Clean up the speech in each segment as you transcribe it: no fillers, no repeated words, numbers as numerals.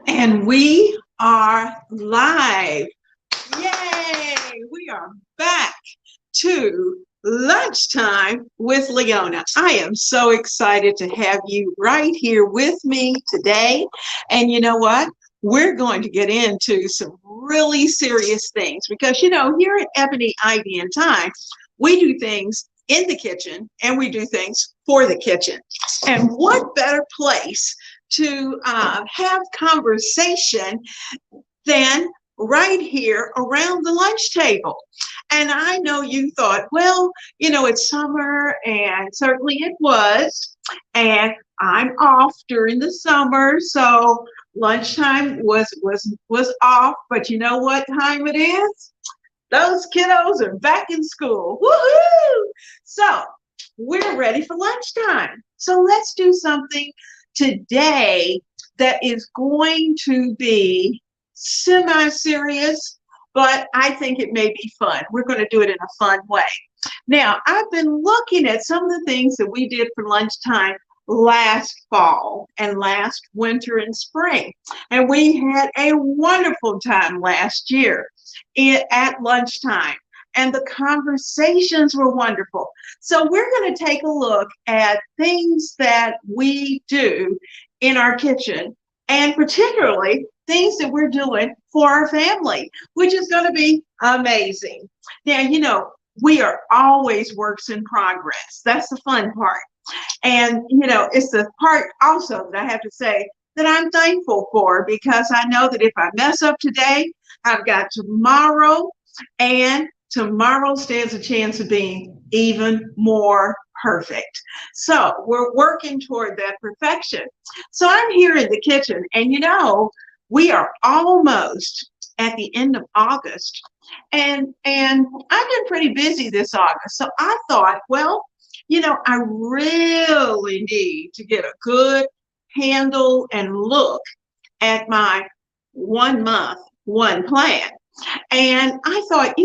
And we are live. Yay! We are back to Lunchtime with Leona. I am so excited to have you right here with me today. And you know what? We're going to get into some really serious things because, here at Ebony Ivy and Thyme, we do things in the kitchen and we do things for the kitchen. And what better place to have conversation than right here around the lunch table? And I know you thought, well, it's summer, and certainly it was. And I'm off during the summer, so lunchtime was off. But you know what time it is? Those kiddos are back in school. Woohoo! So we're ready for lunchtime. So let's do something today that is going to be semi-serious, but I think it may be fun. We're going to do it in a fun way. Now, I've been looking at some of the things that we did for lunchtime last fall and last winter and spring. And we had a wonderful time last year at lunchtime. And the conversations were wonderful. So we're going to take a look at things that we do in our kitchen, and particularly things that we're doing for our family, which is going to be amazing. Now, we are always works in progress. That's the fun part. And, it's the part also that I have to say that I'm thankful for, because I know that if I mess up today, I've got tomorrow, and tomorrow stands a chance of being even more perfect. So we're working toward that perfection. So I'm here in the kitchen, and we are almost at the end of August, and I've been pretty busy this August. So I thought, well, I really need to get a good handle and look at my 1 month, one plan. And I thought,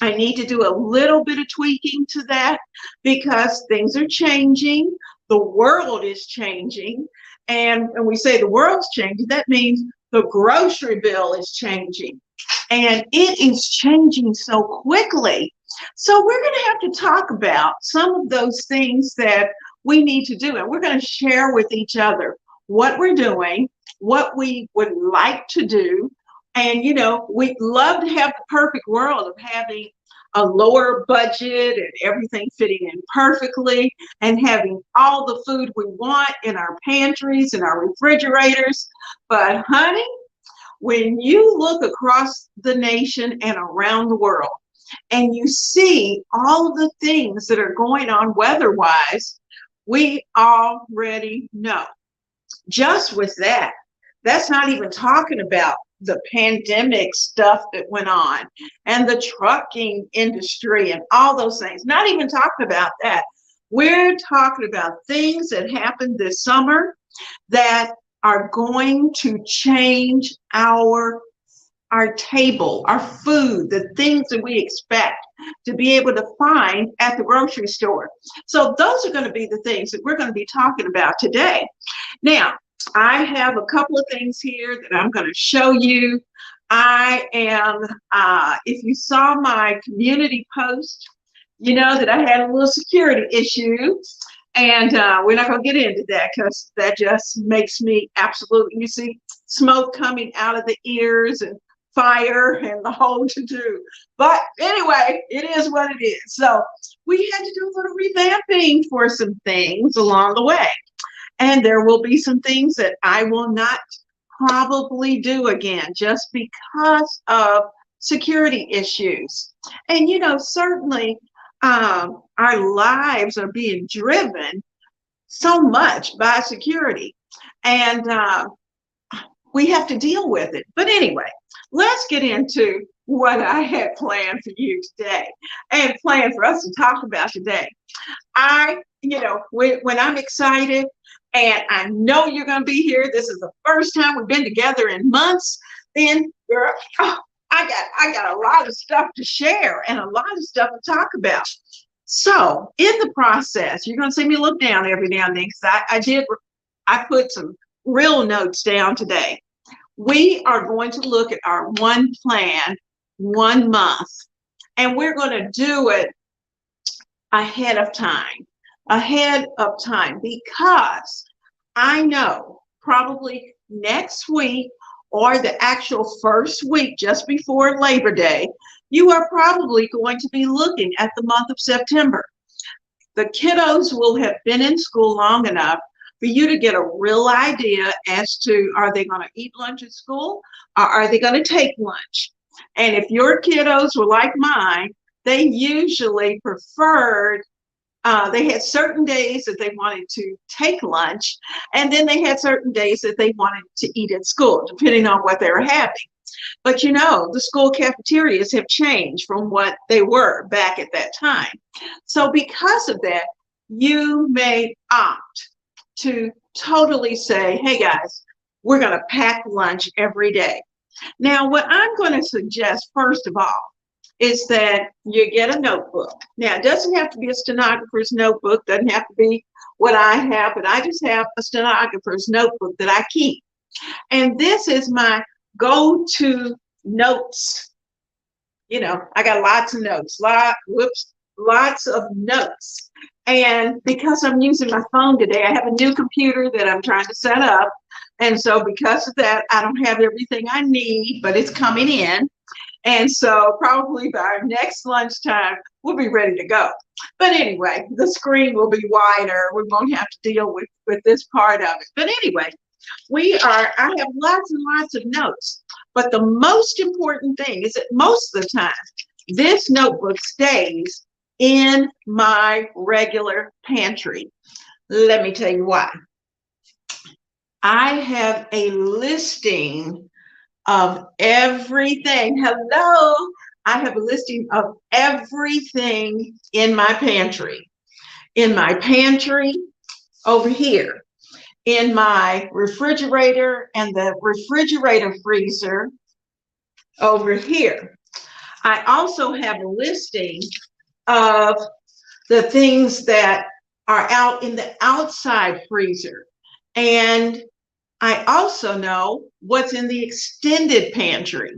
I need to do a little bit of tweaking to that, because things are changing. The world is changing. And when we say the world's changing, that means the grocery bill is changing. And it is changing so quickly. So we're going to have to talk about some of those things that we need to do. And we're going to share with each other what we're doing, what we would like to do. And, we'd love to have the perfect world of having a lower budget and everything fitting in perfectly, and having all the food we want in our pantries and our refrigerators. But honey, when you look across the nation and around the world, and you see all of the things that are going on weather-wise, we already know. Just with that, that's not even talking about the pandemic stuff that went on, and the trucking industry and all those things. Not even talking about that. We're talking about things that happened this summer that are going to change our table, our food, the things that we expect to be able to find at the grocery store. So those are going to be the things that we're going to be talking about today. Now, I have a couple of things here that I'm going to show you. I am, if you saw my community post, you know that I had a little security issue. And we're not going to get into that, because that just makes me absolutely, you see smoke coming out of the ears and fire and the whole to-do. But anyway, it is what it is. So we had to do a little revamping for some things along the way. And there will be some things that I will not probably do again, just because of security issues. And, certainly our lives are being driven so much by security. And we have to deal with it. But anyway, let's get into what I had planned for you today, and planned for us to talk about today. When I'm excited, and I know you're going to be here, this is the first time we've been together in months, then girl, I got a lot of stuff to share and a lot of stuff to talk about. So in the process, you're going to see me look down every now and then, because I put some real notes down today. We are going to look at our one plan, 1 month, and we're going to do it ahead of time, because I know probably next week or the actual first week just before Labor Day, you are probably going to be looking at the month of September. The kiddos will have been in school long enough for you to get a real idea as to, are they going to eat lunch at school or are they going to take lunch? And if your kiddos were like mine, they usually preferred, they had certain days that they wanted to take lunch, and then they had certain days that they wanted to eat at school, depending on what they were having. But you know, the school cafeterias have changed from what they were back at that time. So because of that, you may opt to totally say, hey guys, we're going to pack lunch every day. Now, what I'm going to suggest, first of all, is that you get a notebook. Now, it doesn't have to be a stenographer's notebook, doesn't have to be what I have, but I just have a stenographer's notebook that I keep. And this is my go-to notes. You know, I got lots of notes, lots of notes. And because I'm using my phone today, I have a new computer that I'm trying to set up. And so because of that, I don't have everything I need, but it's coming in. And so probably by our next lunchtime, we'll be ready to go. But anyway, the screen will be wider. We won't have to deal with this part of it. But anyway, I have lots and lots of notes. But the most important thing is that most of the time, this notebook stays in my regular pantry. Let me tell you why. I have a listing of everything. Hello, I have a listing of everything in my pantry. In my pantry over here, in my refrigerator and the refrigerator freezer over here. I also have a listing of the things that are out in the outside freezer. And I also know what's in the extended pantry.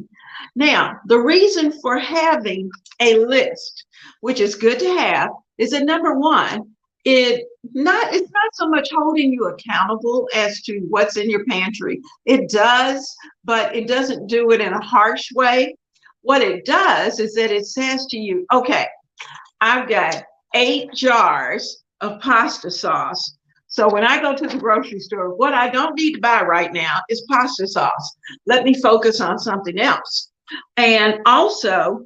Now, the reason for having a list, which is good to have, is that number one, it's not so much holding you accountable as to what's in your pantry. It does, but it doesn't do it in a harsh way. What it does is that it says to you, okay, I've got 8 jars of pasta sauce. So when I go to the grocery store, what I don't need to buy right now is pasta sauce. Let me focus on something else. And also,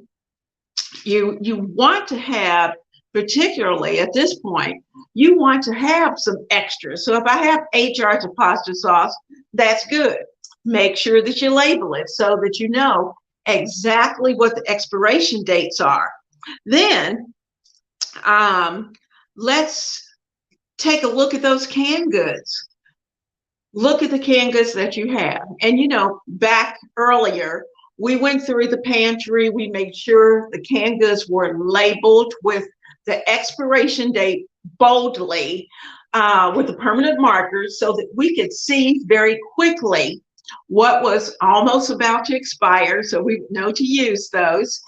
you want to have, particularly at this point, you want to have some extras. So if I have 8 jars of pasta sauce, that's good. Make sure that you label it so that you know exactly what the expiration dates are. Then let's take a look at those canned goods. Look at the canned goods that you have. And you know, back earlier, we went through the pantry. We made sure the canned goods were labeled with the expiration date boldly with the permanent markers so that we could see very quickly what was almost about to expire, so we know to use those.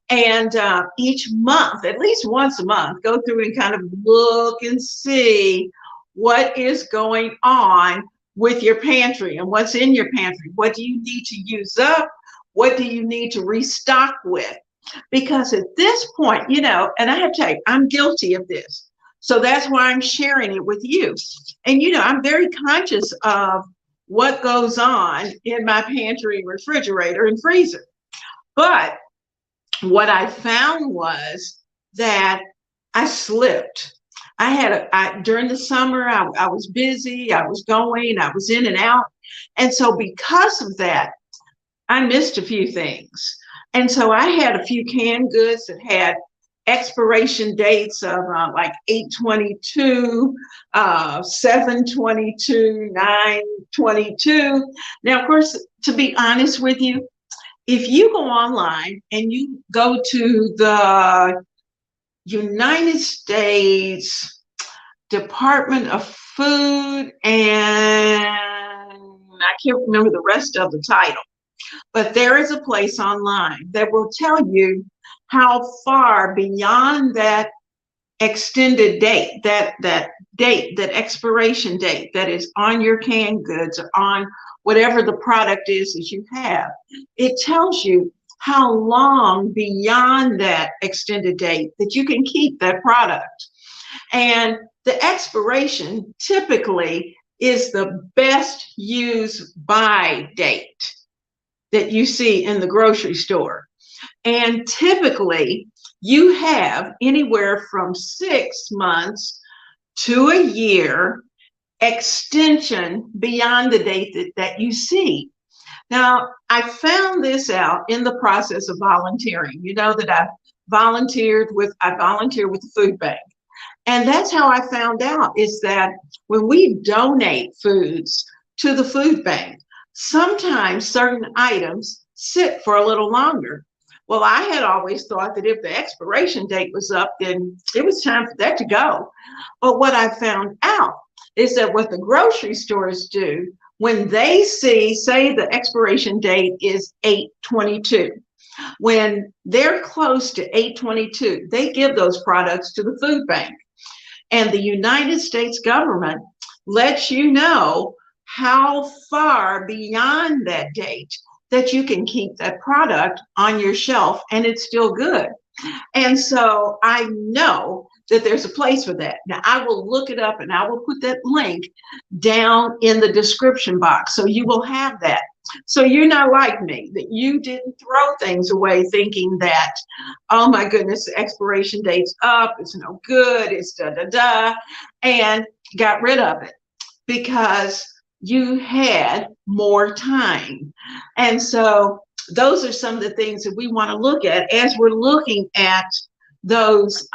And each month, at least once a month, go through and kind of look and see what is going on with your pantry and what's in your pantry. What do you need to use up? What do you need to restock with? Because at this point, you know, and I have to tell you, I'm guilty of this. So that's why I'm sharing it with you. And, you know, I'm very conscious of what goes on in my pantry, refrigerator, and freezer. But what I found was that I slipped. During the summer, I was busy, I was in and out. And so because of that, I missed a few things. And so I had a few canned goods that had expiration dates of like 8/22, 7/22, 9/22. Now, of course, to be honest with you, if you go online and you go to the United States Department of Food and can't remember the rest of the title, but there is a place online that will tell you how far beyond that extended date, that date, that expiration date that is on your canned goods or on whatever the product is that you have. It tells you how long beyond that extended date that you can keep that product. And the expiration typically is the best use by date that you see in the grocery store. And typically you have anywhere from 6 months to a year extension beyond the date that you see. Now, I found this out in the process of volunteering. You know that I volunteer with the food bank. And that's how I found out, is that when we donate foods to the food bank, sometimes certain items sit for a little longer. Well, I had always thought that if the expiration date was up, then it was time for that to go. But what I found out is that what the grocery stores do, when they see, say the expiration date is 8/22, when they're close to 8/22, they give those products to the food bank. And the United States government lets you know how far beyond that date that you can keep that product on your shelf and it's still good. And so I know that there's a place for that. Now I will look it up and I will put that link down in the description box. So you will have that. So you're not like me, that you didn't throw things away thinking that, oh my goodness, the expiration date's up, it's no good, it's da-da-da, and got rid of it because you had more time. And so those are some of the things that we want to look at as we're looking at those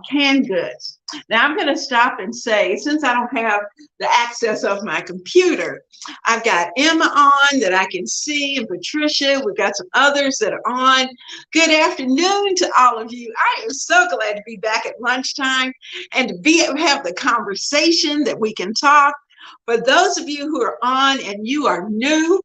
canned goods. Now I'm going to stop and say, since I don't have the access of my computer, I've got Emma on that I can see, and Patricia, we've got some others that are on. Good afternoon to all of you. I am so glad to be back at lunchtime and to have the conversation that we can talk. For those of you who are on and you are new,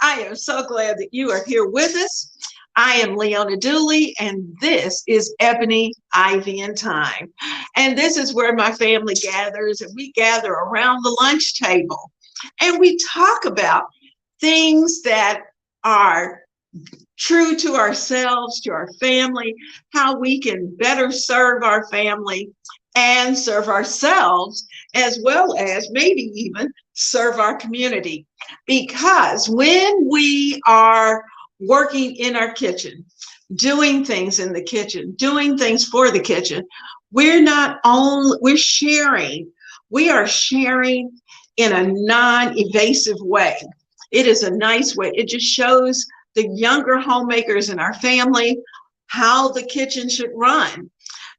I am so glad that you are here with us. I am Leona Dooley, and this is Ebony Ivy Thyme. And this is where my family gathers, and we gather around the lunch table. And we talk about things that are true to ourselves, to our family, how we can better serve our family and serve ourselves, as well as maybe even serve our community. Because when we are working in our kitchen, doing things in the kitchen, doing things for the kitchen, we are sharing in a non-evasive way. It is a nice way. It just shows the younger homemakers in our family how the kitchen should run.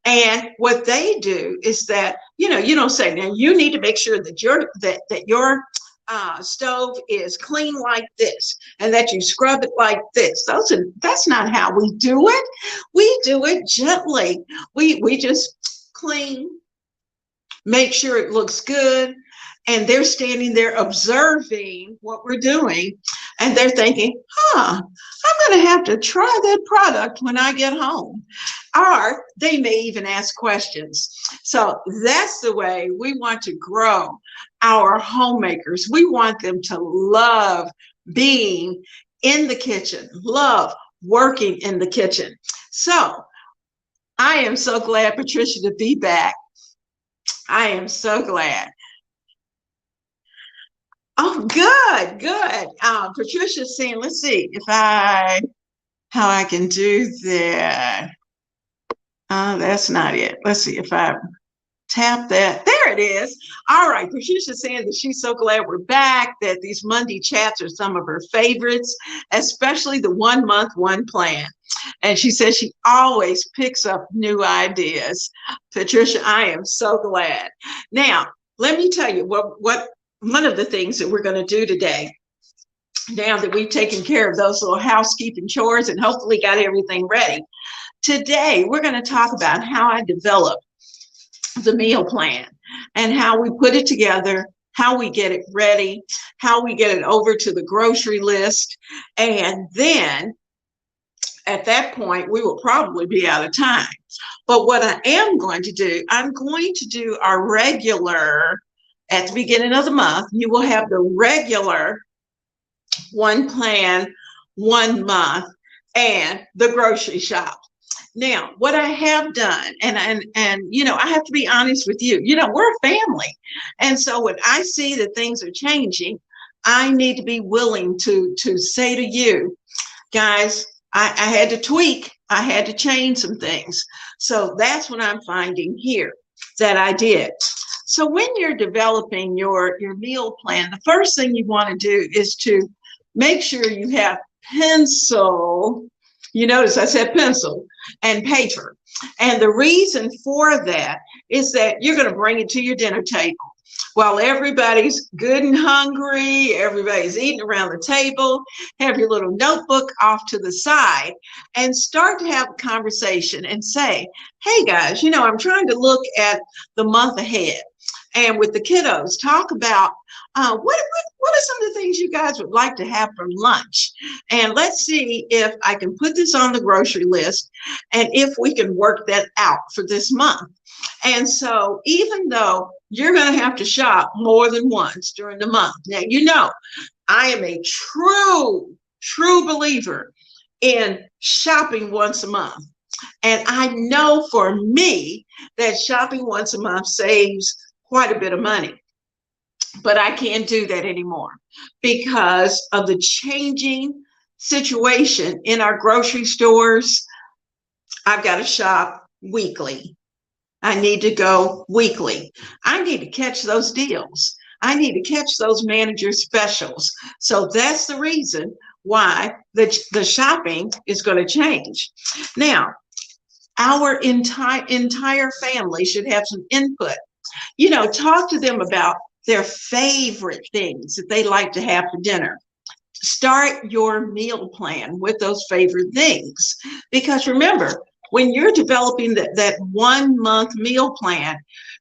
And what they do is that, you don't say, now you need to make sure that your stove is clean like this and that you scrub it like this. That's not how we do it. We do it gently. We just clean, make sure it looks good, and they're standing there observing what we're doing, and they're thinking, I'm going to have to try that product when I get home. Or they may even ask questions. So that's the way we want to grow our homemakers. We want them to love being in the kitchen, love working in the kitchen. So I am so glad, Patricia, to be back. I am so glad. Oh, good. Patricia's saying, let's see how I can do that. That's not it. Let's see if I tap that. There it is. All right. Patricia's saying that she's so glad we're back, that these Monday chats are some of her favorites, especially the 1 month, one plan. And she says she always picks up new ideas. Patricia, I am so glad. Now, let me tell you what one of the things that we're going to do today, now that we've taken care of those little housekeeping chores and hopefully got everything ready. Today, we're going to talk about how I develop the meal plan and how we put it together, how we get it ready, how we get it over to the grocery list. And then at that point, we will probably be out of time. But what I am going to do, I'm going to do our regular, at the beginning of the month, you will have the regular one plan, 1 month, and the grocery shop. Now, what I have done, and you know, I have to be honest with you, you know, we're a family. And so when I see that things are changing, I need to be willing to say to you, guys, I had to tweak, I had to change some things. So that's what I'm finding here that I did. So when you're developing your meal plan, the first thing you want to do is to make sure you have pencil. You notice I said pencil and paper. And the reason for that is that you're going to bring it to your dinner table. While everybody's good and hungry, everybody's eating around the table, have your little notebook off to the side and start to have a conversation and say, hey guys, you know, I'm trying to look at the month ahead. And with the kiddos, talk about what are some of the things you guys would like to have for lunch? And let's see if I can put this on the grocery list and if we can work that out for this month. And so even though you're going to have to shop more than once during the month. Now, you know, I am a true believer in shopping once a month. And I know for me that shopping once a month saves quite a bit of money. But I can't do that anymore because of the changing situation in our grocery stores. I've got to shop weekly. I need to go weekly. I need to catch those deals. I need to catch those manager specials. So that's the reason why the shopping is going to change. Now, our entire family should have some input. You know, talk to them about their favorite things that they like to have for dinner. Start your meal plan with those favorite things. Because remember, when you're developing that 1 month meal plan,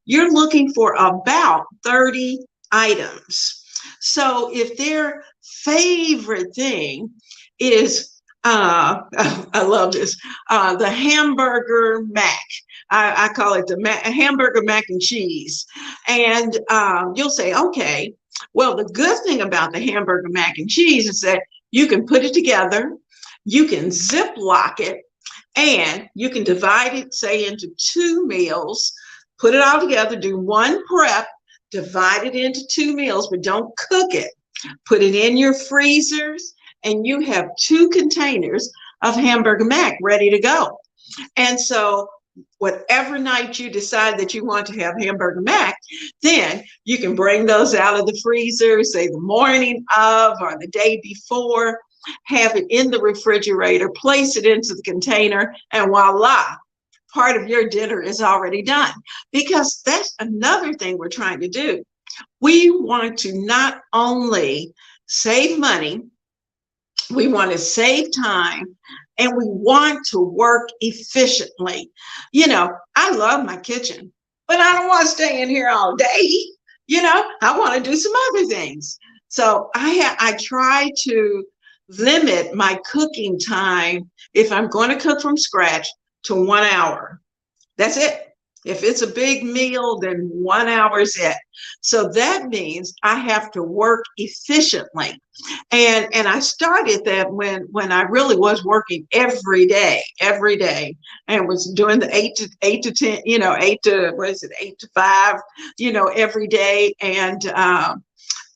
you're looking for about 30 items. So if their favorite thing is, I love this, the hamburger mac. I call it the hamburger mac and cheese. And you'll say, okay, well, the good thing about the hamburger mac and cheese is that you can put it together, you can Ziploc it, and you can divide it, say, into 2 meals, put it all together, do 1 prep, divide it into 2 meals, but don't cook it. Put it in your freezers, and you have 2 containers of hamburger mac ready to go. And so whatever night you decide that you want to have hamburger mac, then you can bring those out of the freezer, say the morning of or the day before, have it in the refrigerator, place it into the container, and voila, part of your dinner is already done. Because that's another thing we're trying to do. We want to not only save money, we want to save time, and we want to work efficiently. You know, I love my kitchen, but I don't want to stay in here all day. You know, I want to do some other things. So I try to limit my cooking time, if I'm going to cook from scratch, to 1 hour. That's it. If it's a big meal, then 1 hour is it. So that means I have to work efficiently. And I started that when I really was working every day, and was doing the 8 to 10, you know, 8 to 5, you know, every day. And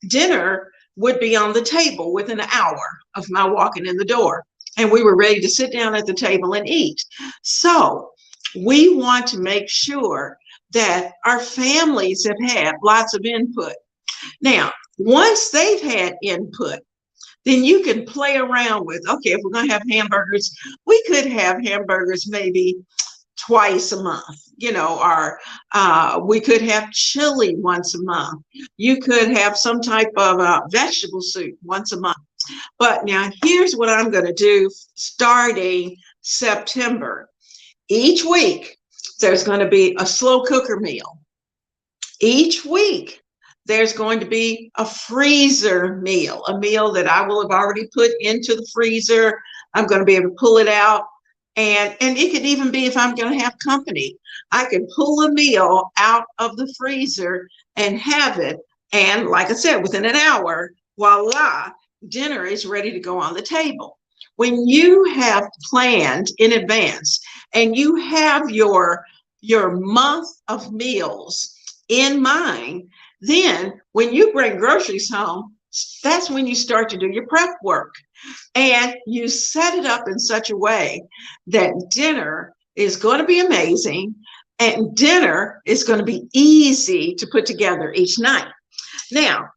dinner would be on the table within an hour of my walking in the door. And we were ready to sit down at the table and eat. So we want to make sure that our families have had lots of input. Now, once they've had input, then you can play around with, okay, if we're going to have hamburgers, we could have hamburgers maybe twice a month, you know, or we could have chili once a month. You could have some type of vegetable soup once a month. But now here's what I'm going to do starting September. Each week, there's going to be a slow cooker meal. Each week, There's going to be a freezer meal, a meal that I will have already put into the freezer. I'm going to be able to pull it out. And it could even be if I'm going to have company, I can pull a meal out of the freezer and have it. And like I said, within an hour, voila, dinner is ready to go on the table. When you have planned in advance and you have your month of meals in mind, then when you bring groceries home, that's when you start to do your prep work. And you set it up in such a way that dinner is going to be amazing and dinner is going to be easy to put together each night. Now,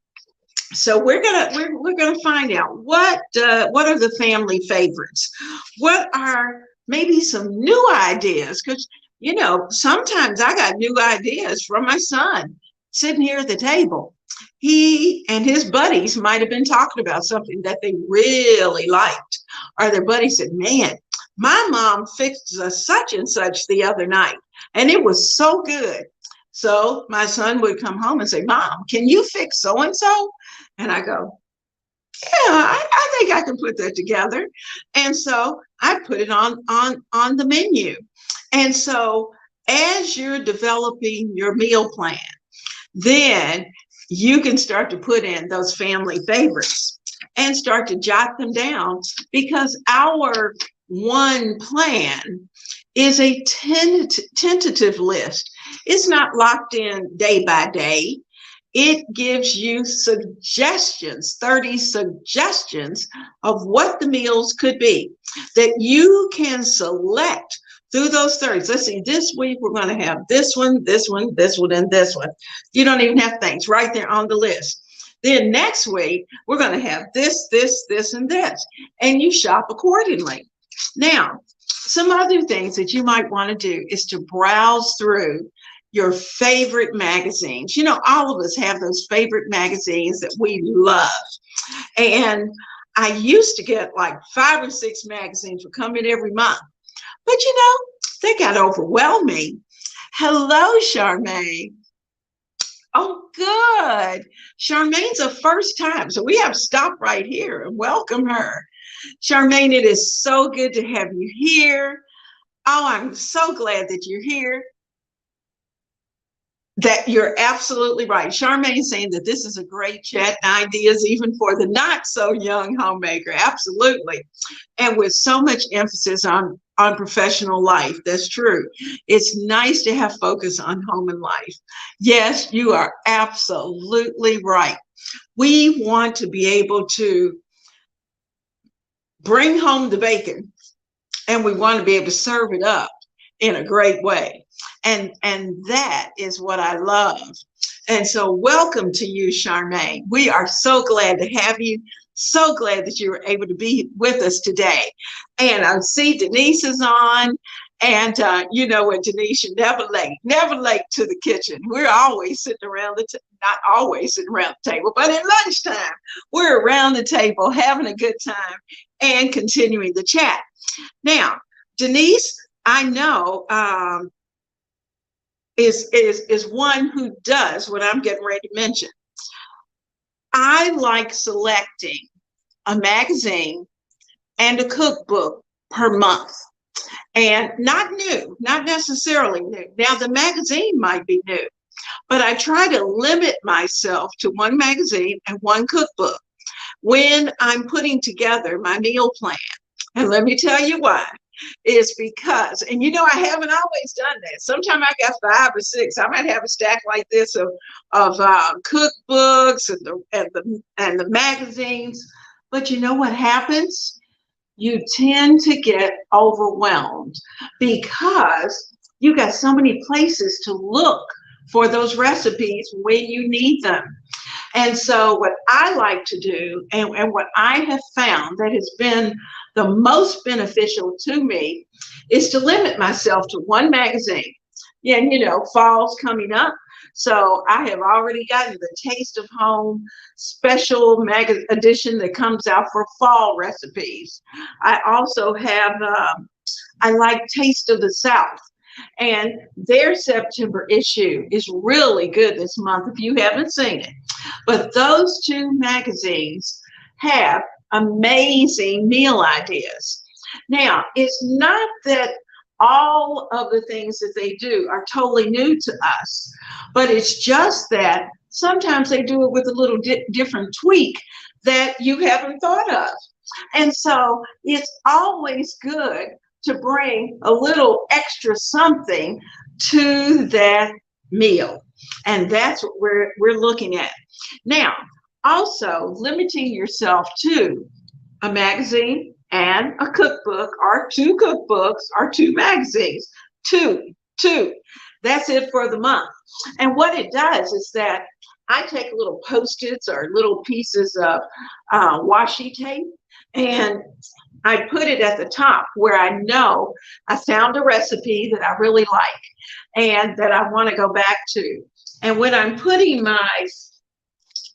so we're gonna find out what are the family favorites. What are maybe some new ideas? Because sometimes I got new ideas from my son sitting here at the table. He and his buddies might have been talking about something that they really liked, or their buddy said, "Man, my mom fixed such and such the other night, and it was so good." So my son would come home and say, "Mom, can you fix so and so?" And I go, "Yeah, I think I can put that together." And so I put it on the menu. And so as you're developing your meal plan, then you can start to put in those family favorites and start to jot them down, because our one plan is a tentative list. It's not locked in day by day. It gives you suggestions, 30 suggestions of what the meals could be that you can select through those 30s. Let's see, this week we're going to have this one, this one, this one, and this one. You don't even have things right there on the list. Then next week, we're going to have this, this, this, and this. And you shop accordingly. Now, some other things that you might want to do is to browse through your favorite magazines. All of us have those favorite magazines that we love. And I used to get like 5 or 6 magazines would come in every month. But they got overwhelming. Hello, Charmaine. Oh, good. Charmaine's a first time. So we have to stop right here and welcome her. Charmaine, it is so good to have you here. Oh, I'm so glad that you're here. That you're absolutely right. Charmaine saying that this is a great chat and ideas even for the not so young homemaker. Absolutely. And with so much emphasis on professional life. That's true. It's nice to have focus on home and life. Yes, you are absolutely right. We want to be able to bring home the bacon, and we want to be able to serve it up in a great way. And that is what I love. And so welcome to you, Charmaine. We are so glad to have you. So glad that you were able to be with us today. And I see Denise is on. And you know what, Denise, you're never late to the kitchen. We're always sitting around not always sitting around the table, but at lunchtime, we're around the table having a good time and continuing the chat. Now, Denise, I know is one who does what I'm getting ready to mention. I like selecting a magazine and a cookbook per month. And not new, not necessarily new. Now, the magazine might be new, but I try to limit myself to one magazine and one cookbook when I'm putting together my meal plan. And let me tell you why. Is because, and I haven't always done that. Sometimes I got 5 or 6. I might have a stack like this of cookbooks and the magazines. But you know what happens? You tend to get overwhelmed because you got so many places to look for those recipes when you need them. And so what I like to do, and what I have found that has been the most beneficial to me, is to limit myself to one magazine. Yeah, and fall's coming up. So I have already gotten the Taste of Home special edition that comes out for fall recipes. I also have, I like Taste of the South. And their September issue is really good this month if you haven't seen it. But those two magazines have amazing meal ideas. Now, it's not that all of the things that they do are totally new to us, but it's just that sometimes they do it with a little different tweak that you haven't thought of. And so it's always good to bring a little extra something to that meal. And that's what we're looking at. Now, also limiting yourself to a magazine and a cookbook, or two cookbooks, or two magazines. Two. That's it for the month. And what it does is that I take little Post-its or little pieces of washi tape, and I put it at the top where I know I found a recipe that I really like and that I want to go back to. And when I'm putting my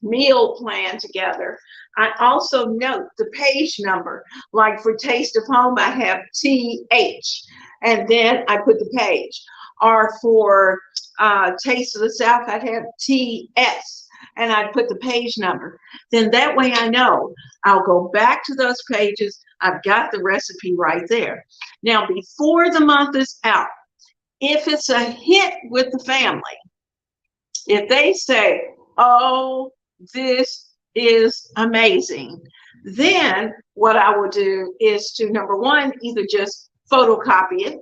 meal plan together, I also note the page number. Like for Taste of Home, I have TH, and then I put the page. Or for Taste of the South, I'd have TS, and I'd put the page number. Then that way I know I'll go back to those pages. I've got the recipe right there. Now, before the month is out, if it's a hit with the family, if they say, oh, this is amazing, then what I will do is to, number one, either just photocopy it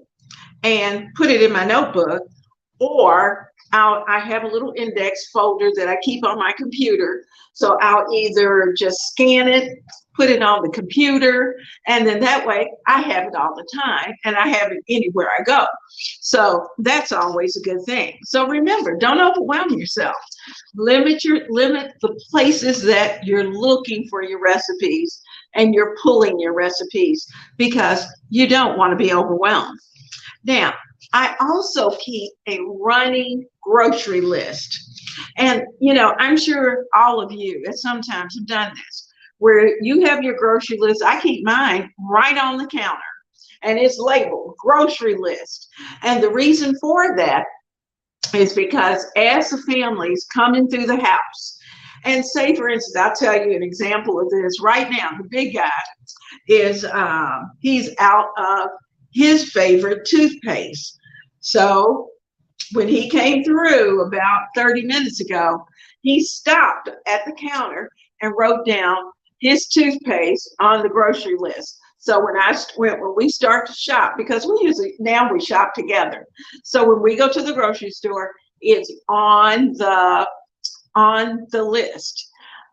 and put it in my notebook, or I have a little index folder that I keep on my computer. So I'll either just scan it, put it on the computer, and then that way I have it all the time and I have it anywhere I go. So that's always a good thing. So remember, don't overwhelm yourself. Limit the places that you're looking for your recipes and you're pulling your recipes, because you don't want to be overwhelmed. Now, I also keep a running grocery list. And, you know, I'm sure all of you at some times have done this, where you have your grocery list. I keep mine right on the counter, and it's labeled grocery list. And the reason for that is because as the family's coming through the house, and say, for instance, I'll tell you an example of this right now. The big guy is, he's out of his favorite toothpaste. So when he came through about 30 minutes ago, he stopped at the counter and wrote down his toothpaste on the grocery list. So when we start to shop, because now we shop together. So when we go to the grocery store, it's on the list.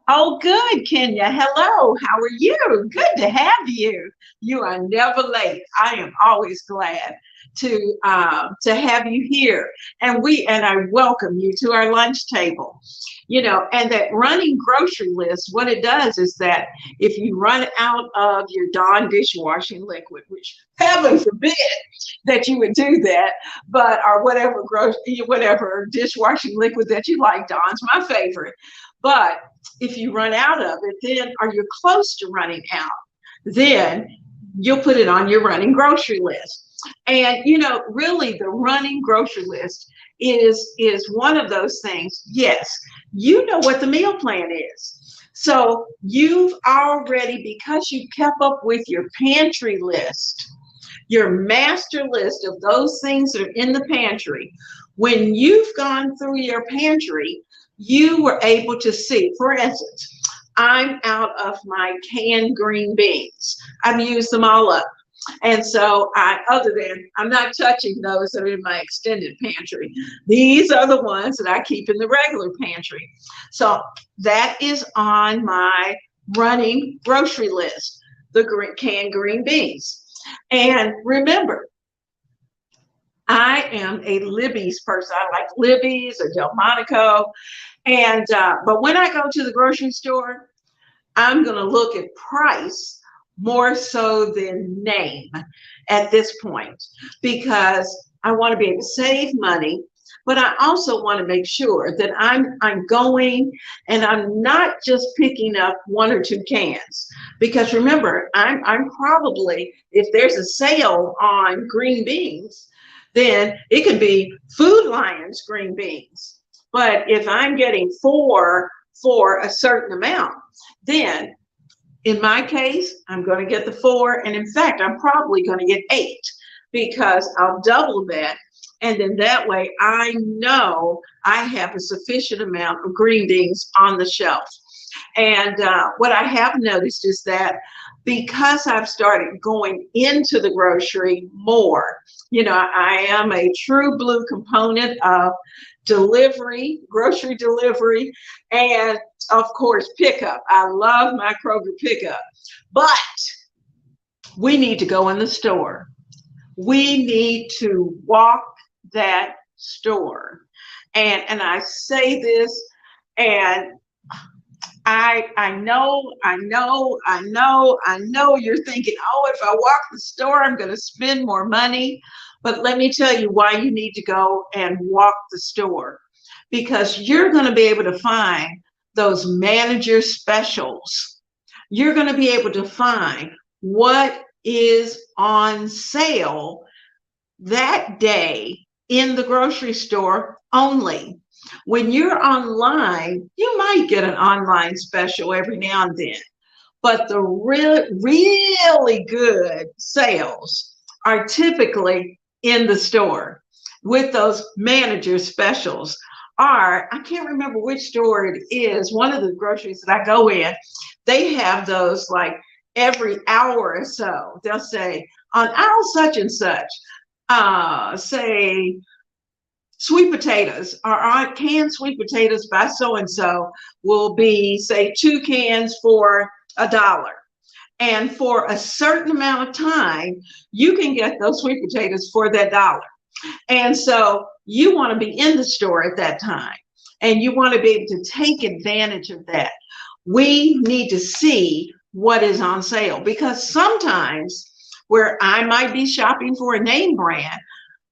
Oh, good, Kenya. Hello. How are you? Good to have you. You are never late. I am always glad to have you here, and I welcome you to our lunch table. You know, and that running grocery list, what it does is that if you run out of your Dawn dishwashing liquid, which heaven forbid that you would do that, but or whatever dishwashing liquid that you like, Dawn's my favorite. But if you run out of it, then, or you're close to running out, then you'll put it on your running grocery list. And, you know, really the running grocery list is one of those things. Yes, you know what the meal plan is. So you've already, because you kept up with your pantry list, your master list of those things that are in the pantry, when you've gone through your pantry, you were able to see, for instance, I'm out of my canned green beans. I've used them all up. And so I'm not touching those that are in my extended pantry. These are the ones that I keep in the regular pantry. So that is on my running grocery list, the canned green beans. And remember, I am a Libby's person. I like Libby's or Delmonico. And but when I go to the grocery store, I'm going to look at price more so than name at this point, because I want to be able to save money, but I also want to make sure that I'm going and I'm not just picking up one or two cans, because remember, I'm probably, if there's a sale on green beans, then it can be Food Lion's green beans. But if I'm getting 4 for a certain amount, then in my case, I'm going to get the 4. And in fact, I'm probably going to get 8 because I'll double that. And then that way I know I have a sufficient amount of green beans on the shelf. And what I have noticed is that because I've started going into the grocery more, I am a true blue component of delivery, grocery delivery, and of course, pickup. I love my Kroger pickup, but we need to go in the store. We need to walk that store. And I say this, and I know you're thinking, oh, if I walk the store, I'm going to spend more money. But let me tell you why you need to go and walk the store, because you're going to be able to find those manager specials. You're going to be able to find what is on sale that day in the grocery store only. When you're online, you might get an online special every now and then, but the really good sales are typically in the store with those manager specials. I can't remember which store it is, one of the groceries that I go in, they have those like every hour or so. They'll say on aisle such and such, say sweet potatoes, or canned sweet potatoes by so-and-so will be, say, 2 cans for $1. And for a certain amount of time, you can get those sweet potatoes for that $1. And so you want to be in the store at that time, and you want to be able to take advantage of that. We need to see what is on sale, because sometimes where I might be shopping for a name brand,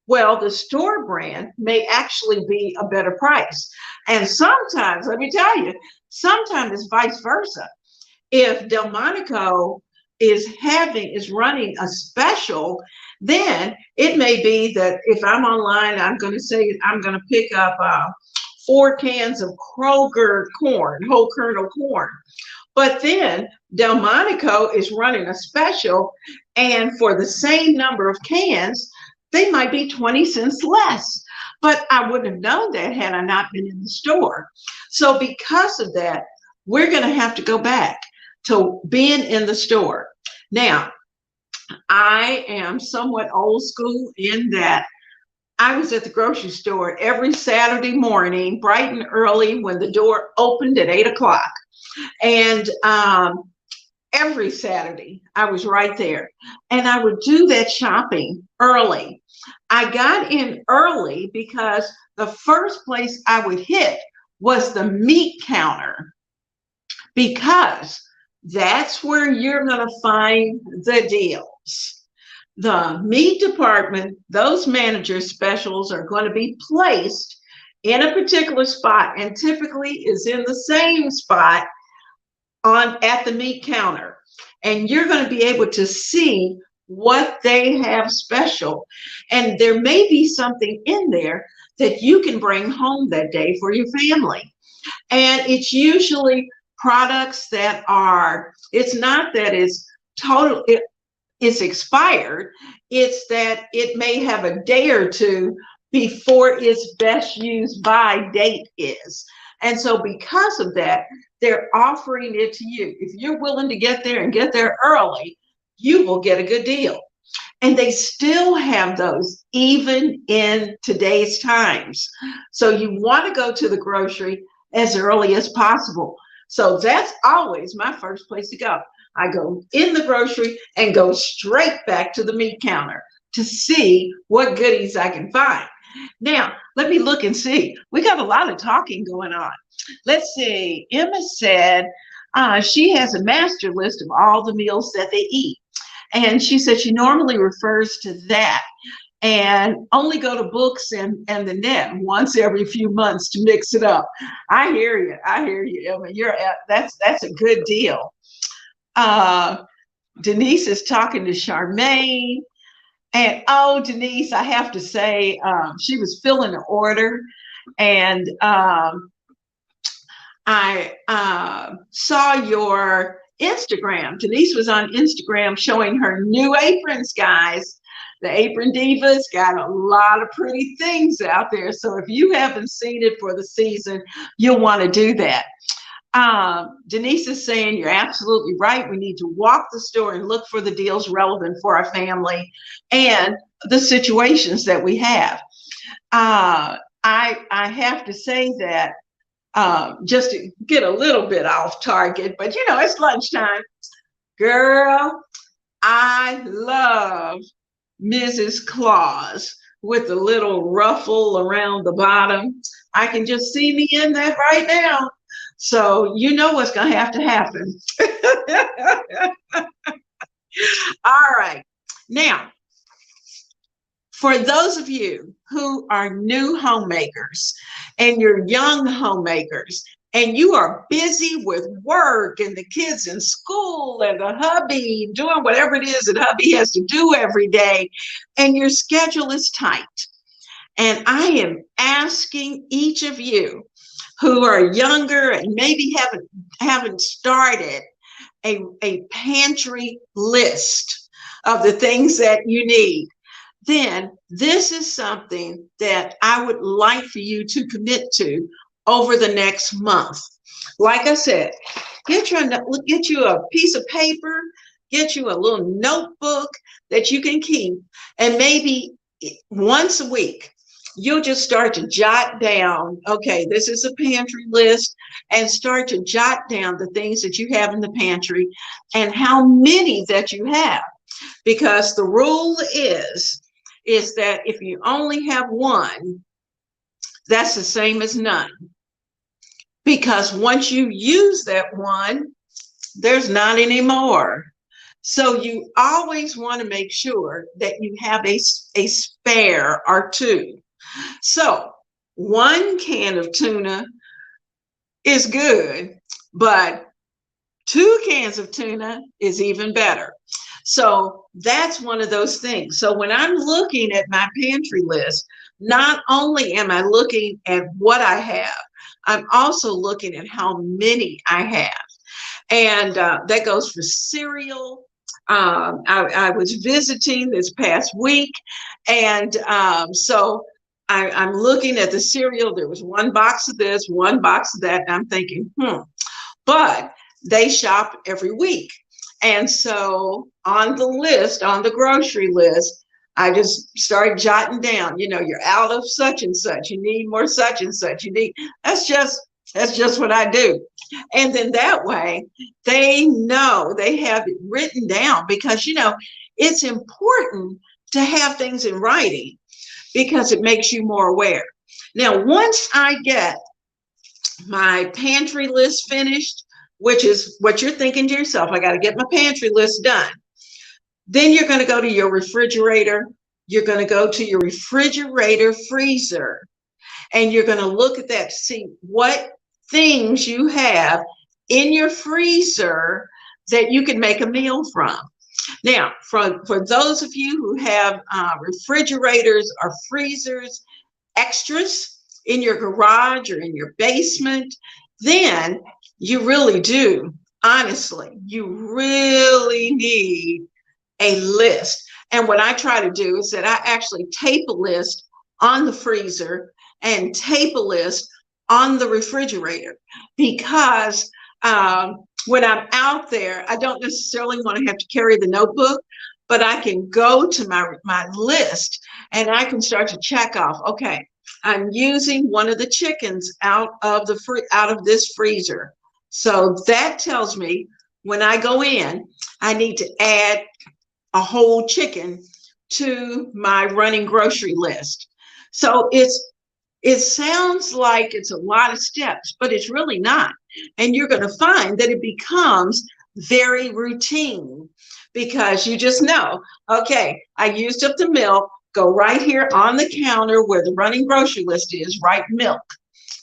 well, the store brand may actually be a better price. And sometimes, let me tell you, sometimes it's vice versa. If Delmonico is running a special, then it may be that if I'm online, I'm going to say I'm going to pick up 4 cans of Kroger corn, whole kernel corn. But then Delmonico is running a special, and for the same number of cans, they might be 20 cents less. But I wouldn't have known that had I not been in the store. So because of that, we're going to have to go back to being in the store. Now, I am somewhat old school in that I was at the grocery store every Saturday morning, bright and early, when the door opened at 8 o'clock. And every Saturday, I was right there. And I would do that shopping early. I got in early because the first place I would hit was the meat counter, because that's where you're going to find the deals. The meat department, those manager specials are going to be placed in a particular spot, and typically is in the same spot at the meat counter. And you're going to be able to see what they have special. And there may be something in there that you can bring home that day for your family. And it's usually products that it's not that it's it's expired. It's that it may have a day or two before its best use by date is. And so because of that, they're offering it to you. If you're willing to get there and get there early, you will get a good deal. And they still have those even in today's times. So you want to go to the grocery as early as possible. So that's always my first place to go. I go in the grocery and go straight back to the meat counter to see what goodies I can find. Now, let me look and see. We got a lot of talking going on. Let's see. Emma said she has a master list of all the meals that they eat. And she said she normally refers to that and only go to books and the net once every few months to mix it up. I hear you. I hear you, Emma. That's a good deal. Denise is talking to Charmaine. And oh, Denise, I have to say, she was filling an order, and I saw your Instagram. Denise was on Instagram showing her new aprons, guys. The Apron Divas got a lot of pretty things out there. So if you haven't seen it for the season, you'll want to do that. Denise is saying you're absolutely right. We need to walk the store and look for the deals relevant for our family and the situations that we have. I have to say that just to get a little bit off target, but you know, it's lunchtime. Girl, I love Mrs. Claus with the little ruffle around the bottom. I can just see me in that right now. So you know what's going to happen. All right. Now, for those of you who are new homemakers and you're young homemakers and you are busy with work and the kids in school and the hubby doing whatever it is that hubby has to do every day, and your schedule is tight. And I am asking each of you who are younger and maybe haven't started a pantry list of the things that you need, then this is something that I would like for you to commit to over the next month. Like I said, get you a piece of paper, get you a little notebook that you can keep, and maybe once a week, you'll just start to jot down, okay, this is a pantry list, and start to jot down the things that you have in the pantry and how many that you have. Because the rule is that if you only have one, that's the same as none. Because once you use that one, there's not any more. So you always want to make sure that you have a spare or two. So 1 can of tuna is good, but 2 cans of tuna is even better. So that's one of those things. So when I'm looking at my pantry list, not only am I looking at what I have, I'm also looking at how many I have. And that goes for cereal. I was visiting this past week, and so I'm looking at the cereal. There was 1 box of this, 1 box of that, and I'm thinking, but they shop every week. And so on the list, on the grocery list, I just started jotting down, you know, you're out of such and such, you need more such and such, you need, that's just what I do. And then that way they know, they have it written down, because, you know, it's important to have things in writing because it makes you more aware. Now, once I get my pantry list finished, which is what you're thinking to yourself, I got to get my pantry list done. Then you're going to go to your refrigerator. You're going to go to your refrigerator freezer, and you're going to look at that to see what things you have in your freezer that you can make a meal from. Now, for those of you who have refrigerators or freezers, extras in your garage or in your basement, then you really do, honestly, you really need a list. And what I try to do is that I actually tape a list on the freezer and tape a list on the refrigerator, because when I'm out there, I don't necessarily want to have to carry the notebook, but I can go to my list and I can start to check off, okay, I'm using one of the chickens out of this freezer. So that tells me when I go in, I need to add a whole chicken to my running grocery list. So it sounds like it's a lot of steps, but it's really not. And you're going to find that it becomes very routine, because you just know, okay, I used up the milk, go right here on the counter where the running grocery list is, write milk.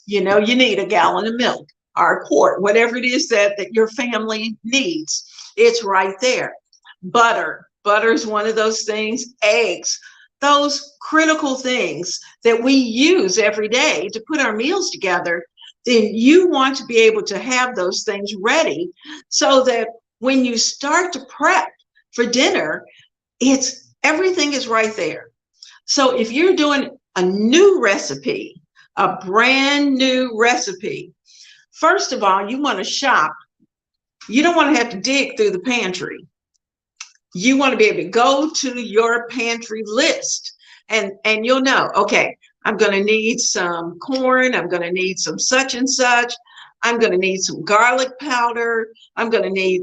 You know, you need a gallon of milk or a quart, whatever it is that your family needs. It's right there. Butter Butter is one of those things. Eggs, those critical things that we use every day to put our meals together. Then you want to be able to have those things ready so that when you start to prep for dinner, everything is right there. So if you're doing a new recipe, a brand new recipe, first of all, you want to shop. You don't want to have to dig through the pantry. You want to be able to go to your pantry list and you'll know, okay, I'm going to need some corn. I'm going to need some such and such. I'm going to need some garlic powder. I'm going to need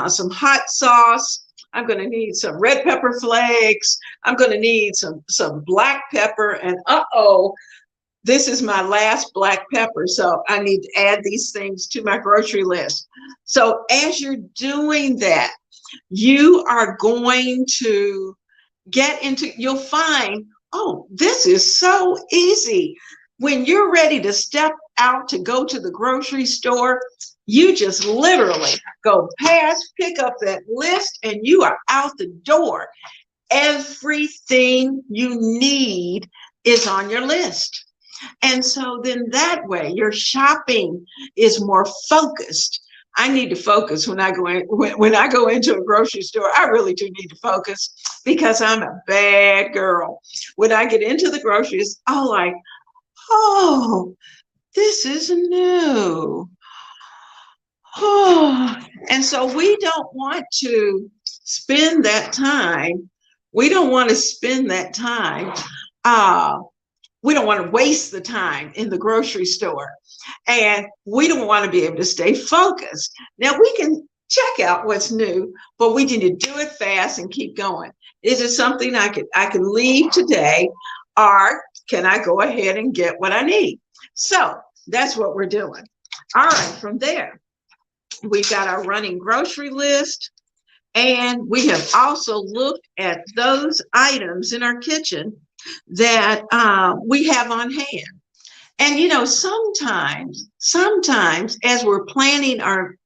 some hot sauce. I'm going to need some red pepper flakes. I'm going to need some black pepper. And this is my last black pepper. So I need to add these things to my grocery list. So as you're doing that, you are going to you'll find, oh, this is so easy. When you're ready to step out to go to the grocery store, you just literally go past, pick up that list, and you are out the door. Everything you need is on your list. And so then that way your shopping is more focused. I need to focus when I go into a grocery store. I really do need to focus because I'm a bad girl. When I get into the groceries, I'm like, oh, this is new. Oh, and so we don't want to spend that time. We don't want to spend that time. We don't want to waste the time in the grocery store. And we don't want to be able to stay focused. Now, we can check out what's new, but we need to do it fast and keep going. Is it something I can leave today, or can I go ahead and get what I need? So that's what we're doing. All right, from there, we've got our running grocery list, and we have also looked at those items in our kitchen that we have on hand. And sometimes as we're putting our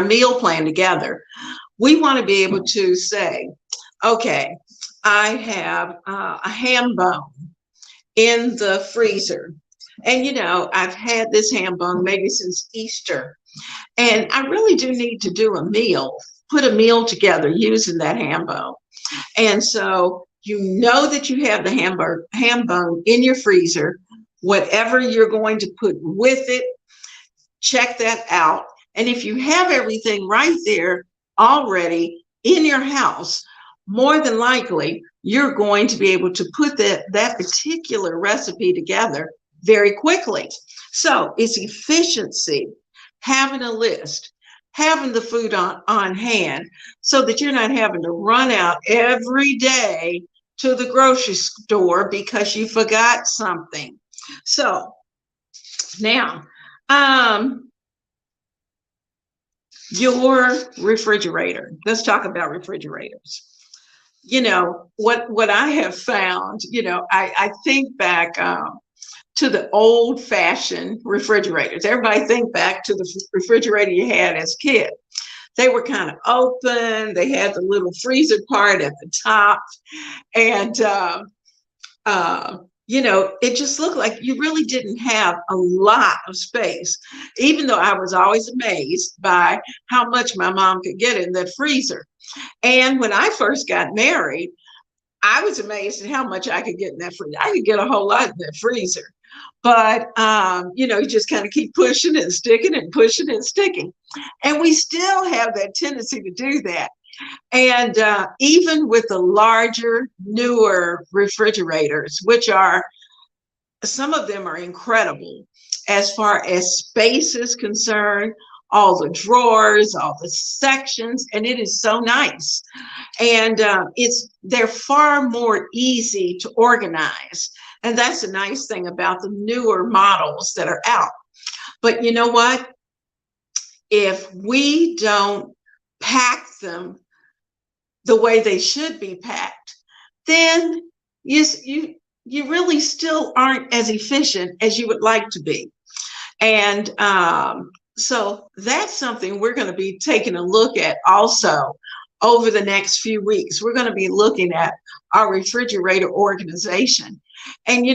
meal plan together, we want to be able to say, okay, I have a ham bone in the freezer. And I've had this ham bone maybe since Easter. And I really do need to do put a meal together using that ham bone. And so that you have the ham bone in your freezer. Whatever you're going to put with it, check that out. And if you have everything right there already in your house, more than likely, you're going to be able to put that particular recipe together very quickly. So it's efficiency, having a list, having the food on hand so that you're not having to run out every day to the grocery store because you forgot something. So now, your refrigerator. Let's talk about refrigerators. What I have found, I think back to the old-fashioned refrigerators. Everybody think back to the refrigerator you had as a kid. They were kind of open. They had the little freezer part at the top. And, it just looked like you really didn't have a lot of space, even though I was always amazed by how much my mom could get in that freezer. And when I first got married, I was amazed at how much I could get in that freezer. I could get a whole lot in that freezer. But, you just kind of keep pushing and sticking and pushing and sticking. And we still have that tendency to do that. And even with the larger, newer refrigerators, some of them are incredible as far as space is concerned, all the drawers, all the sections, and it is so nice. And they're far more easy to organize. And that's a nice thing about the newer models that are out. But you know what? If we don't pack them the way they should be packed, then you really still aren't as efficient as you would like to be. And so that's something we're going to be taking a look at also over the next few weeks. We're going to be looking at our refrigerator organization. And,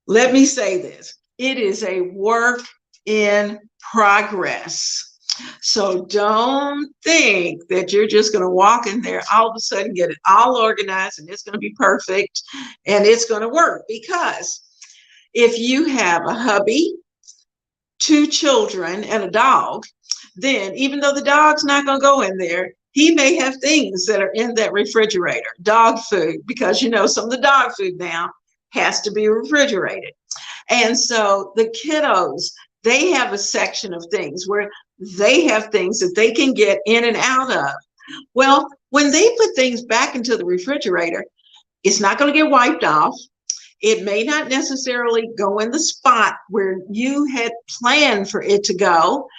let me say this. It is a work in progress. So don't think that you're just going to walk in there, all of a sudden get it all organized and it's going to be perfect and it's going to work. Because if you have a hubby, 2 children, and a dog, then even though the dog's not going to go in there, he may have things that are in that refrigerator, dog food, because some of the dog food now has to be refrigerated. And so the kiddos, they have a section of things where they have things that they can get in and out of. Well, when they put things back into the refrigerator, it's not going to get wiped off. It may not necessarily go in the spot where you had planned for it to go,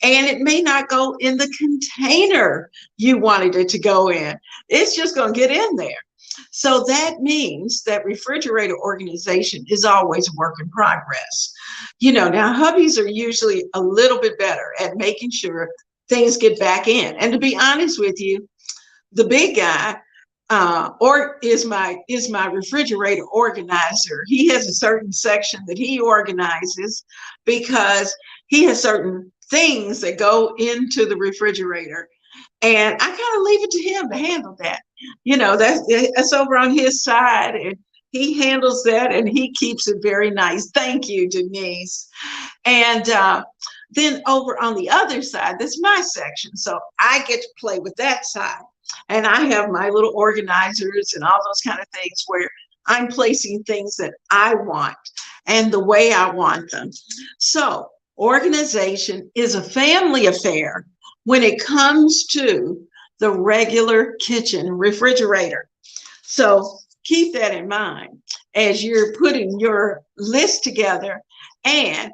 and it may not go in the container you wanted it to go in. It's just going to get in there. So that means that refrigerator organization is always a work in progress. Now hubbies are usually a little bit better at making sure things get back in. And to be honest with you, the big guy is my refrigerator organizer. He has a certain section that he organizes because he has certain things that go into the refrigerator. And I kind of leave it to him to handle that. That's over on his side, and he handles that and he keeps it very nice. Thank you, Denise. And then over on the other side, that's my section. So I get to play with that side. And I have my little organizers and all those kind of things where I'm placing things that I want and the way I want them. So organization is a family affair when it comes to the regular kitchen refrigerator. So keep that in mind as you're putting your list together, and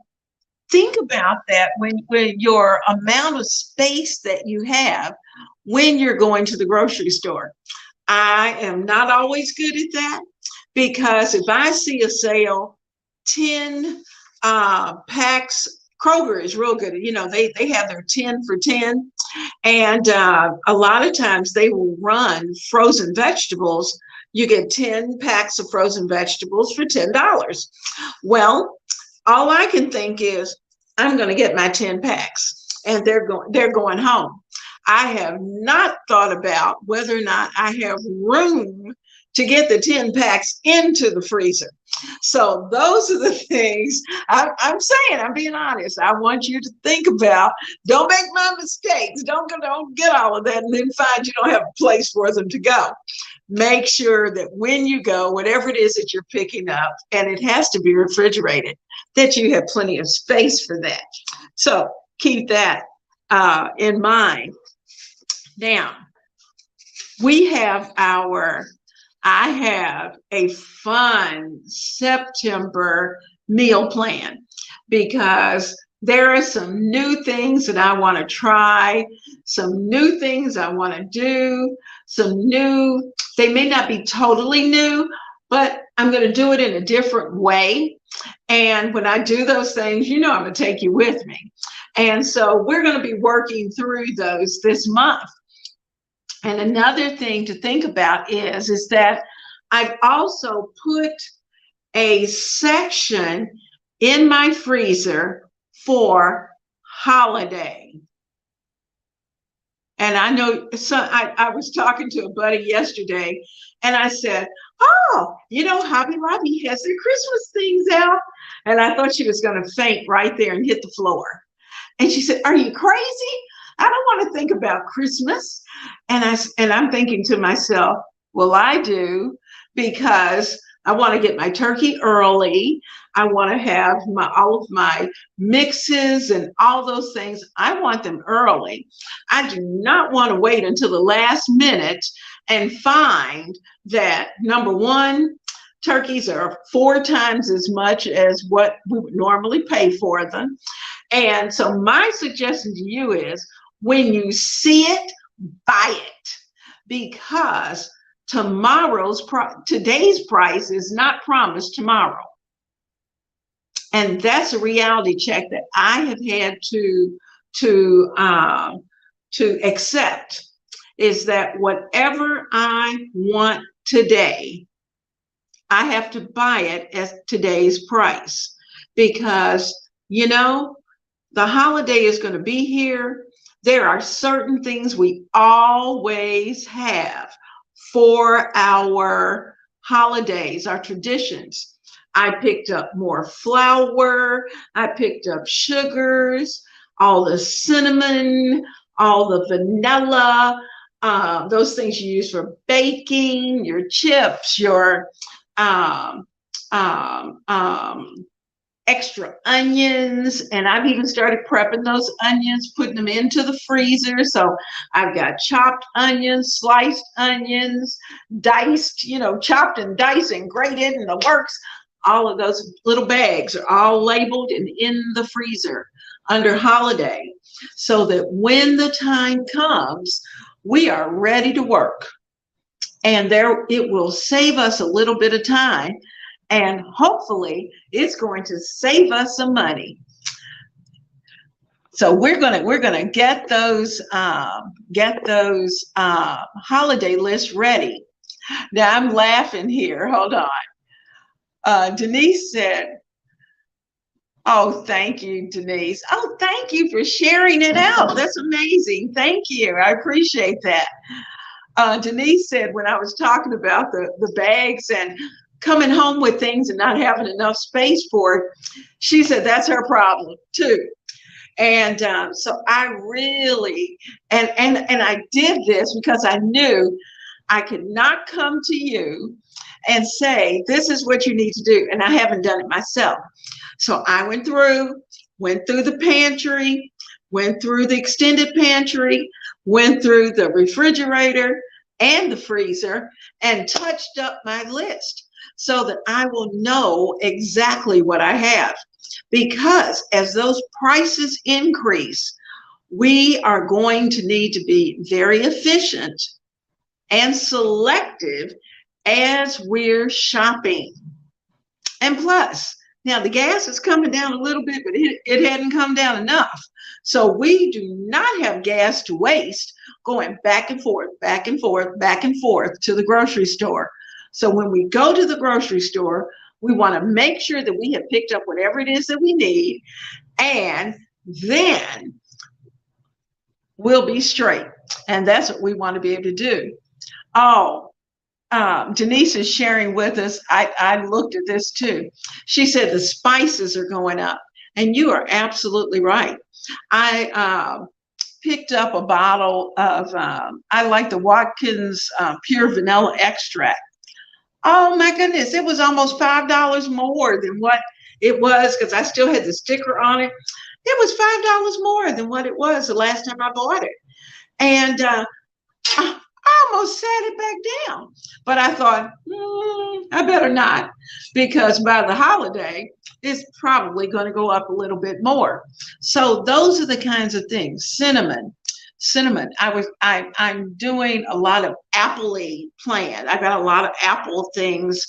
think about that when your amount of space that you have when you're going to the grocery store. I am not always good at that, because if I see a sale, 10 packs, Kroger is real good. They have their 10 for 10. And a lot of times they will run frozen vegetables. You get 10 packs of frozen vegetables for $10. Well, all I can think is I'm going to get my 10 packs and they're going home. I have not thought about whether or not I have room to get the 10 packs into the freezer. So those are the things I'm saying. I'm being honest. I want you to think about. Don't make my mistakes. Don't get all of that and then find you don't have a place for them to go. Make sure that when you go, whatever it is that you're picking up, and it has to be refrigerated, that you have plenty of space for that. So keep that in mind. Now, I have a fun September meal plan, because there are some new things that I want to try, some new things I want to do, they may not be totally new, but I'm going to do it in a different way. And when I do those things, I'm going to take you with me. And so we're going to be working through those this month. And another thing to think about is that I've also put a section in my freezer for holiday. And I know, I was talking to a buddy yesterday, and I said, oh, Hobby Lobby has their Christmas things out. And I thought she was going to faint right there and hit the floor. And she said, are you crazy? I don't want to think about Christmas. And I'm thinking to myself, well, I do, because I want to get my turkey early. I want to have all of my mixes and all those things. I want them early. I do not want to wait until the last minute and find that, number one, turkeys are 4 times as much as what we would normally pay for them. And so my suggestion to you is, when you see it, buy it, because today's price is not promised tomorrow. And that's a reality check that I have had to accept, is that whatever I want today, I have to buy it at today's price, because, you know, the holiday is going to be here. There are certain things we always have for our holidays, our traditions. I picked up more flour. I picked up sugars, all the cinnamon, all the vanilla, those things you use for baking, your chips, your um, um, um, extra onions, and I've even started prepping those onions, putting them into the freezer. So I've got chopped onions, sliced onions, diced, chopped and diced and grated in the works. All of those little bags are all labeled and in the freezer under holiday, so that when the time comes, we are ready to work. And it will save us a little bit of time, and hopefully it's going to save us some money. So we're gonna get those holiday lists ready. Now I'm laughing here. Hold on. Denise said, "Oh, thank you, Denise. Oh, thank you for sharing it out. That's amazing. Thank you. I appreciate that." Denise said, when I was talking about the bags and coming home with things and not having enough space for it, she said that's her problem too. And so I really, and I did this because I knew I could not come to you and say, this is what you need to do. And I haven't done it myself. So I went through the pantry, went through the extended pantry, went through the refrigerator and the freezer, and touched up my list so that I will know exactly what I have. Because as those prices increase, we are going to need to be very efficient and selective as we're shopping. And plus, now the gas is coming down a little bit, but it hadn't come down enough. So we do not have gas to waste going back and forth, back and forth, back and forth to the grocery store. So when we go to the grocery store, we want to make sure that we have picked up whatever it is that we need, and then we'll be straight. And that's what we want to be able to do. Oh, Denise is sharing with us. I looked at this too. She said the spices are going up, and you are absolutely right. I picked up a bottle of, I like the Watkins pure vanilla extract. Oh my goodness, it was almost $5 more than what it was, because I still had the sticker on it. It was $5 more than what it was the last time I bought it. And I almost sat it back down. But I thought, I better not, because by the holiday, it's probably going to go up a little bit more. So those are the kinds of things. Cinnamon. I'm doing a lot of apple-y planned. I got a lot of apple things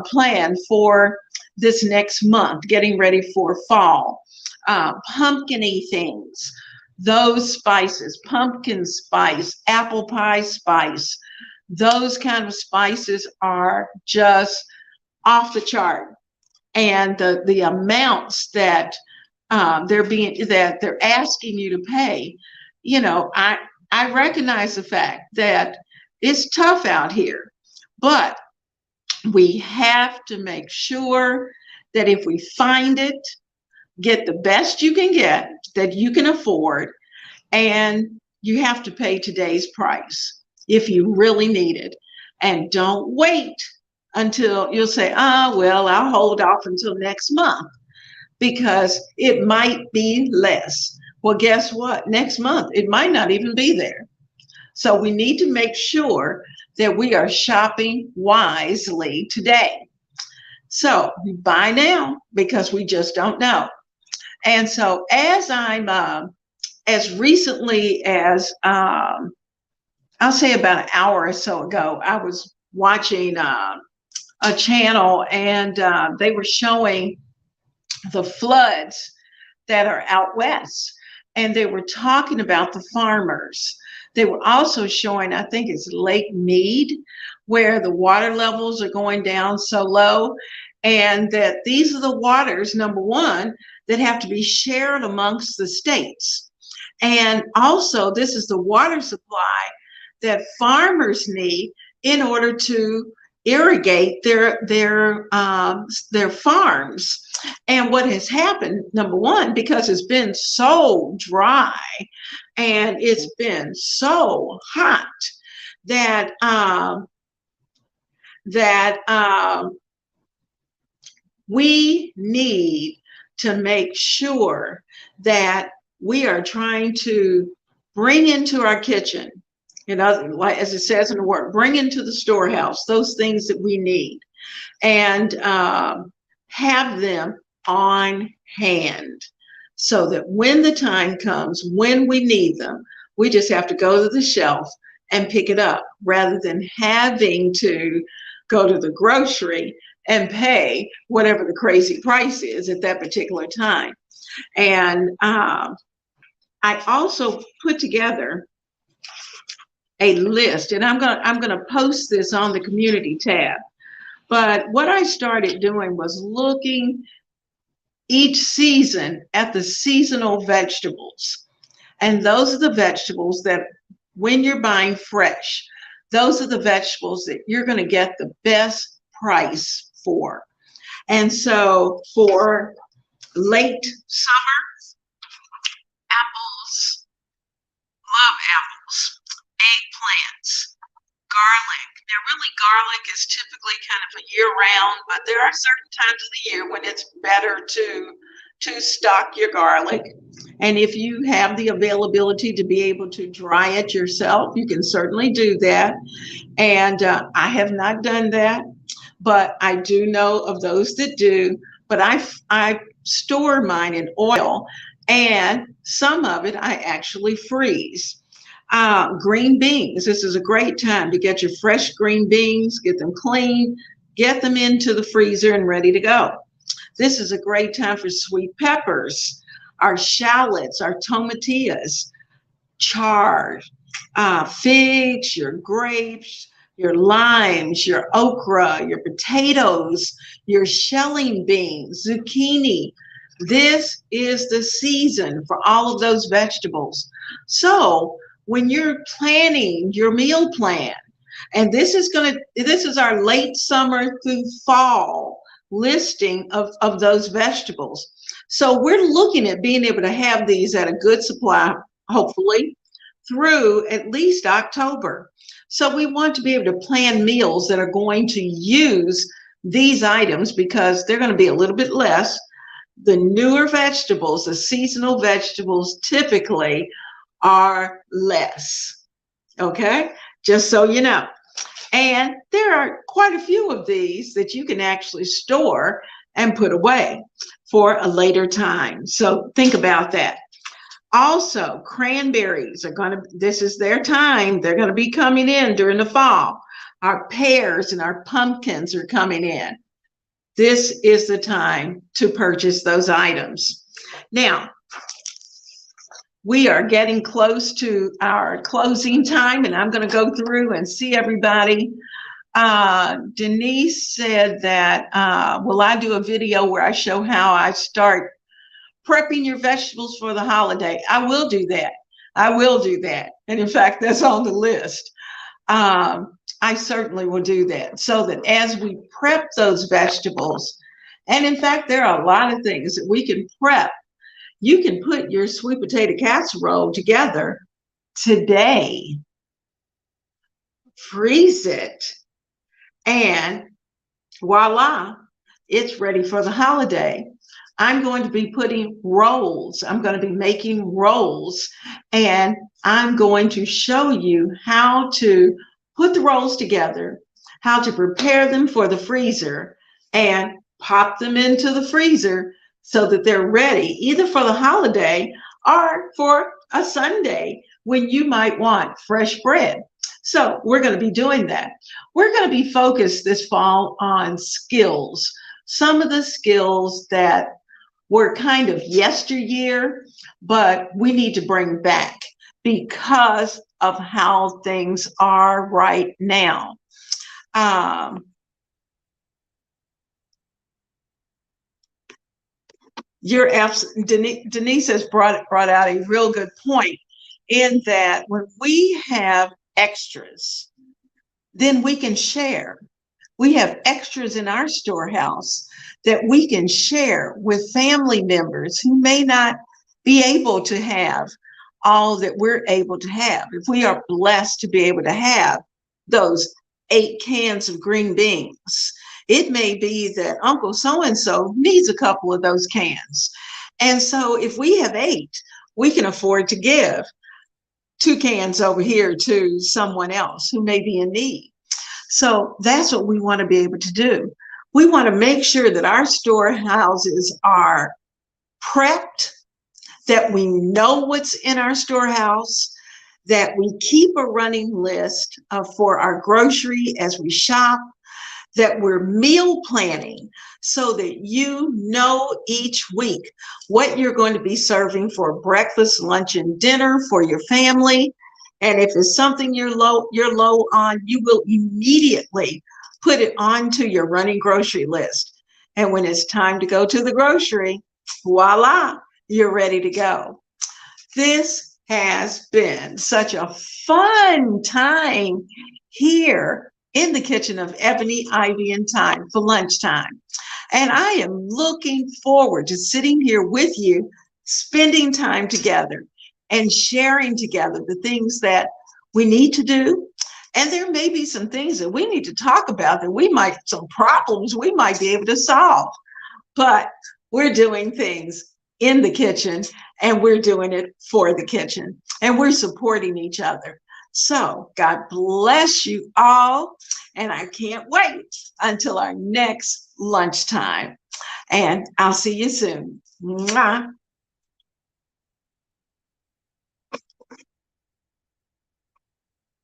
planned for this next month, getting ready for fall. Pumpkin-y things, those spices, pumpkin spice, apple pie spice, those kind of spices are just off the chart. And the amounts that they're asking you to pay, I recognize the fact that it's tough out here, but we have to make sure that if we find it, get the best you can get that you can afford, and you have to pay today's price if you really need it. And don't wait until you'll say, well, I'll hold off until next month, because it might be less. Well, guess what? Next month, it might not even be there. So we need to make sure that we are shopping wisely today. So we buy now because we just don't know. And so as as recently as, I'll say about an hour or so ago, I was watching a channel, and they were showing the floods that are out west. And they were talking about the farmers They were also showing, I think it's Lake Mead, where the water levels are going down so low, and that these are the waters, number one, that have to be shared amongst the states. And also, this is the water supply that farmers need in order to irrigate their farms. And what has happened, number one, because it's been so dry and it's been so hot that we need to make sure that we are trying to bring into our kitchen, you know, like as it says in the word, bring into the storehouse those things that we need, and have them on hand, so that when the time comes, when we need them, we just have to go to the shelf and pick it up, rather than having to go to the grocery and pay whatever the crazy price is at that particular time. And I also put together a list, and I'm gonna post this on the community tab. But what I started doing was looking each season at the seasonal vegetables. And those are the vegetables that, when you're buying fresh, those are the vegetables that you're going to get the best price for. And so for late summer, apples, love apples, eggplants, garlic. Now, really, garlic is typically kind of a year-round, but there are certain times of the year when it's better to stock your garlic. And if you have the availability to be able to dry it yourself, you can certainly do that. And I have not done that, but I do know of those that do. But I store mine in oil, and some of it I actually freeze. Green beans. This is a great time to get your fresh green beans, get them clean, get them into the freezer and ready to go. This is a great time for sweet peppers, our shallots, our tomatillas, chard, figs, your grapes, your limes, your okra, your potatoes, your shelling beans, zucchini. This is the season for all of those vegetables. So when you're planning your meal plan, and this is our late summer through fall listing of those vegetables. So we're looking at being able to have these at a good supply, hopefully, through at least October. So we want to be able to plan meals that are going to use these items, because they're going to be a little bit less. The newer vegetables, the seasonal vegetables, typically are less. Okay, just so you know. And there are quite a few of these that you can actually store and put away for a later time. So think about that. Also, cranberries this is their time. They're going to be coming in during the fall. Our pears and our pumpkins are coming in. This is the time to purchase those items. Now, we are getting close to our closing time, and I'm going to go through and see everybody. Denise said that, will I do a video where I show how I start prepping your vegetables for the holiday? I will do that. I will do that. And in fact, that's on the list. I certainly will do that, so that as we prep those vegetables, and in fact, there are a lot of things that we can prep. You can put your sweet potato casserole together today, freeze it, and voila, it's ready for the holiday. I'm going to be putting rolls. I'm going to be making rolls, and I'm going to show you how to put the rolls together, how to prepare them for the freezer, and pop them into the freezer so that they're ready either for the holiday or for a Sunday when you might want fresh bread. So we're going to be doing that. We're going to be focused this fall on skills, some of the skills that were kind of yesteryear, but we need to bring back, because of how things are right now. Denise has brought out a real good point in that when we have extras, then we can share. We have extras in our storehouse that we can share with family members who may not be able to have all that we're able to have. If we are blessed to be able to have those 8 cans of green beans, it may be that Uncle so-and-so needs a couple of those cans. And so if we have 8, we can afford to give 2 cans over here to someone else who may be in need. So that's what we want to be able to do. We want to make sure that our storehouses are prepped, that we know what's in our storehouse, that we keep a running list for our grocery as we shop, that we're meal planning so that you know each week what you're going to be serving for breakfast, lunch, and dinner for your family. And if it's something you're low on, you will immediately put it onto your running grocery list. And when it's time to go to the grocery, voila, you're ready to go. This has been such a fun time here in the kitchen of Ebony, Ivy, and Thyme for lunchtime. And I am looking forward to sitting here with you, spending time together and sharing together the things that we need to do. And there may be some things that we need to talk about that some problems we might be able to solve. But we're doing things in the kitchen and we're doing it for the kitchen and we're supporting each other. So God bless you all. And I can't wait until our next lunchtime. And I'll see you soon. Mwah.